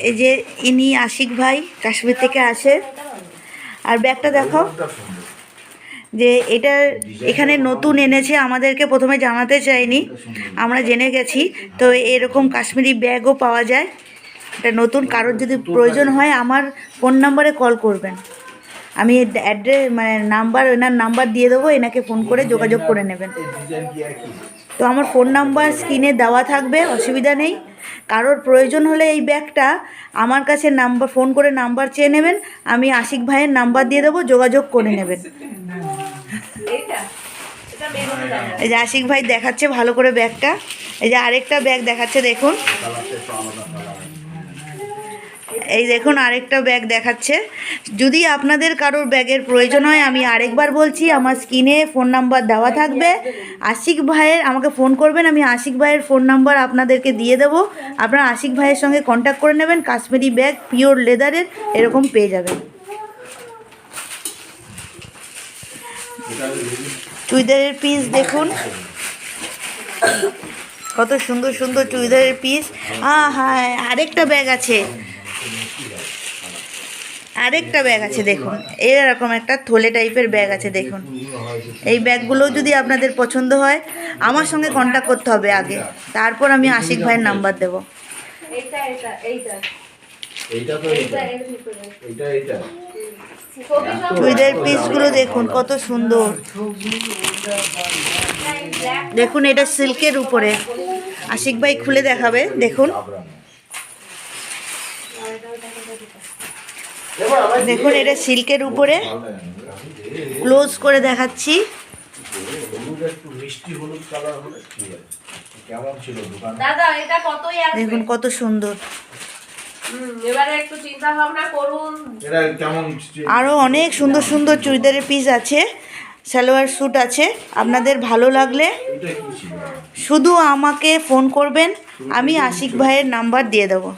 এই যে ইনি আশিক ভাই কাশ্মীর থেকে আসে। আর ব্যাগটা দেখো, যে এটা এখানে নতুন এনেছে, আমাদেরকে প্রথমে জানাতে চাইনি, আমরা জেনে গেছি। তো এরকম কাশ্মীরি ব্যাগও পাওয়া যায়, এটা নতুন। কারোর যদি প্রয়োজন হয় আমার ফোন নাম্বারে কল করবেন, আমি অ্যাড্রেস মানে নাম্বার, এনার নাম্বার দিয়ে দেবো, এনাকে ফোন করে যোগাযোগ করে নেবেন। তো আমার ফোন নাম্বার স্ক্রিনে দেওয়া থাকবে, অসুবিধা নেই। কারোর প্রয়োজন হলে এই ব্যাগটা আমার কাছে নাম্বার ফোন করে নাম্বার চেয়ে নেবেন, আমি আশিক ভাইয়ের নাম্বার দিয়ে দেবো, যোগাযোগ করে নেবেন। এই যে আশিক ভাই দেখাচ্ছে ভালো করে ব্যাগটা। এই যে আরেকটা ব্যাগ দেখাচ্ছে, দেখুন, এই দেখুন আরেকটা ব্যাগ দেখাচ্ছে। যদি আপনাদের কারোর ব্যাগের প্রয়োজন হয়, আমি আরেকবার বলছি, আমার স্ক্রিনে ফোন নাম্বার দেওয়া থাকবে, আশিক ভাইয়ের আমাকে ফোন করবেন, আমি আশিক ভাইয়ের ফোন নাম্বার আপনাদেরকে দিয়ে দেবো। আপনারা আশিক ভাইয়ের সঙ্গে কন্ট্যাক্ট করে নেবেন, কাশ্মীরি ব্যাগ পিওর লেদারের এরকম পেয়ে যাবেন। চুড়িদারের পিস দেখুন, কত সুন্দর সুন্দর চুড়িদারের পিস। হ্যাঁ, আরেকটা ব্যাগ আছে, আরেকটা ব্যাগ আছে দেখুন, এরকম একটা থলে টাইপের ব্যাগ আছে দেখুন। এই ব্যাগগুলো যদি আপনাদের পছন্দ হয়, আমার সঙ্গে কন্ট্যাক্ট করতে হবে আগে, তারপর আমি আশিক ভাইয়ের নাম্বার দেব। চুড়িদার পিসগুলো দেখুন কত সুন্দর, দেখুন এটা সিল্কের উপরে। আশিক ভাই খুলে দেখাবে, দেখুন দেখুন এটা সিল্কের উপরে, ক্লোজ করে দেখাচ্ছি। দেখুন কত সুন্দর, আরো অনেক সুন্দর সুন্দর চুড়িদারের পিস আছে, সালোয়ার স্যুট আছে। আপনাদের ভালো লাগলে শুধু আমাকে ফোন করবেন, আমি আশিক ভাইয়ের নাম্বার দিয়ে দেবো।